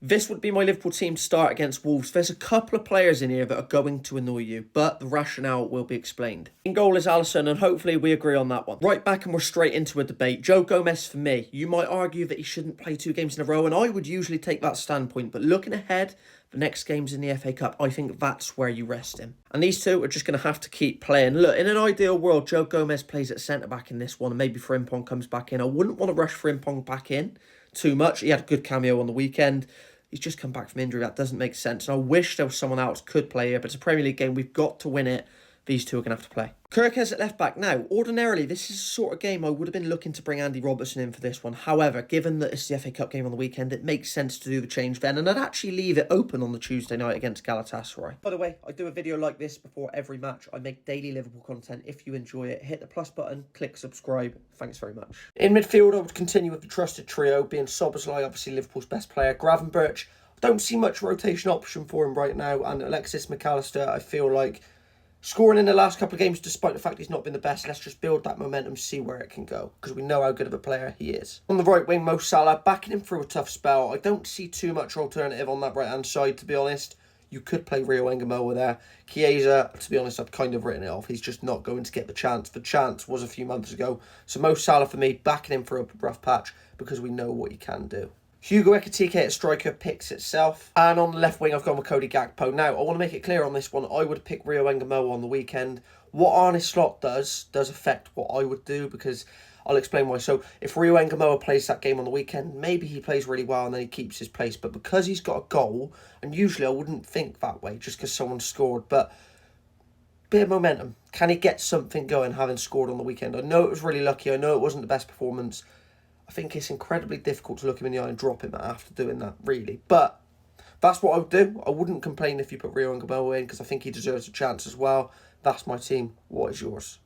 This would be my Liverpool team to start against Wolves. There's a couple of players in here that are going to annoy you, but the rationale will be explained. In goal is Alisson, and hopefully we agree on that one. Right back, and we're straight into a debate. Joe Gomez for me. You might argue that he shouldn't play 2 games in a row, and I would usually take that standpoint, but looking ahead, the next game's in the FA Cup, I think that's where you rest him. And these two are just going to have to keep playing. Look, in an ideal world, Joe Gomez plays at centre-back in this one, and maybe Frimpong comes back in. I wouldn't want to rush Frimpong back in too much. He had a good cameo on the weekend. He's just come back from injury. That doesn't make sense. And I wish there was someone else could play here, but it's a Premier League game. We've got to win it. These two are going to have to play. Kirkes at left back. Now, ordinarily, this is the sort of game I would have been looking to bring Andy Robertson in for this one. However, given that it's the FA Cup game on the weekend, it makes sense to do the change then. And I'd actually leave it open on the Tuesday night against Galatasaray. By the way, I do a video like this before every match. I make daily Liverpool content. If you enjoy it, hit the plus button, click subscribe. Thanks very much. In midfield, I would continue with the trusted trio, being Szoboszlai, obviously Liverpool's best player, Gravenberch. Don't see much rotation option for him right now, and Alexis McAllister, I feel like scoring in the last couple of games, despite the fact he's not been the best. Let's just build that momentum, see where it can go, because we know how good of a player he is. On the right wing, Mo Salah, backing him through a tough spell. I don't see too much alternative on that right-hand side, to be honest. You could play Rio Engamoa there. Chiesa, to be honest, I've kind of written it off. He's just not going to get the chance. The chance was a few months ago. So Mo Salah for me, backing him through a rough patch, because we know what he can do. Hugo Ekitike at striker picks itself. And on the left wing, I've gone with Cody Gakpo. Now, I want to make it clear on this one, I would pick Rio Engamoa on the weekend. What Arne Slot does affect what I would do, because I'll explain why. So, if Rio Engamoa plays that game on the weekend, maybe he plays really well and then he keeps his place. But because he's got a goal, and usually I wouldn't think that way just because someone scored, but bit of momentum. Can he get something going having scored on the weekend? I know it was really lucky. I know it wasn't the best performance. I think it's incredibly difficult to look him in the eye and drop him after doing that, really. But that's what I would do. I wouldn't complain if you put Rio Engamoa in, because I think he deserves a chance as well. That's my team. What is yours?